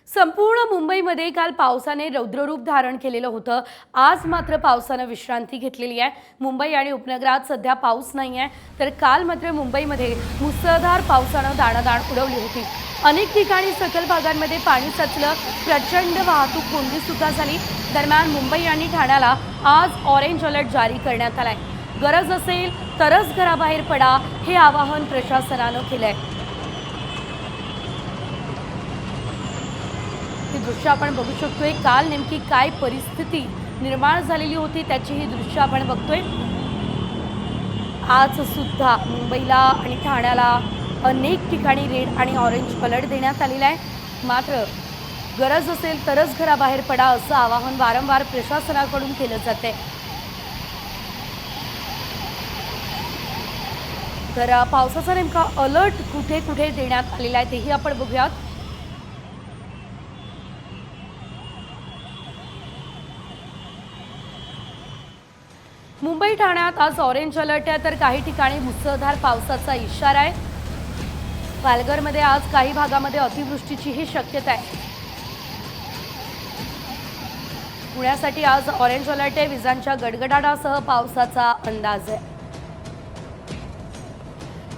संपूर्ण मुंबईमध्ये काल पावसाने रौद्ररूप धारण केलेलं होतं। आज मात्र पावसानं विश्रांती घेतलेली आहे। मुंबई आणि उपनगरात सध्या पाऊस नाही आहे, तर काल मात्र मुंबईमध्ये मुसळधार पावसानं दाणादाण उडवली होती। अनेक ठिकाणी सखल भागांमध्ये पाणी साचलं, प्रचंड वाहतूक कोंडी सुद्धा झाली। दरम्यान मुंबई आणि ठाण्याला आज ऑरेंज अलर्ट जारी करण्यात आलाय। गरज असेल तरच घराबाहेर पडा, हे आवाहन प्रशासनानं केलंय। ही दृश्य आपण बघू शकतोय। काल नेमकी काय परिस्थिती निर्माण झालेली होती त्याची ही दृश्य आपण बघतोय। आज सुद्धा मुंबईला आणि ठाण्याला अनेक ठिकाणी रेड आणि ऑरेंज अलर्ट देण्यात आलेला आहे। मात्र गरज असेल तरच घराबाहेर पडा असं आवाहन वारंवार प्रशासनाकडून केलं जाते। तर पावसाचा नेमका अलर्ट कुठे कुठे देण्यात आलेला आहे तेही आपण बघूयात। मुंबई ठाण्यात आज ऑरेंज अलर्ट आहे, तर काही ठिकाणी मुसळधार पावसाचा इशारा आहे। पालघरमध्ये आज काही भागामध्ये अतिवृष्टीचीही शक्यता आहे। पुण्यासाठी आज ऑरेंज अलर्ट आहे, विजांच्या गडगडाटासह पावसाचा अंदाज आहे।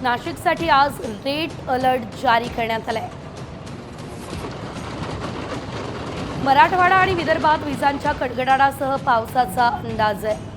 नाशिकसाठी आज रेड अलर्ट जारी करण्यात आलाय। मराठवाडा आणि विदर्भात विजांच्या गडगडाटासह पावसाचा अंदाज आहे।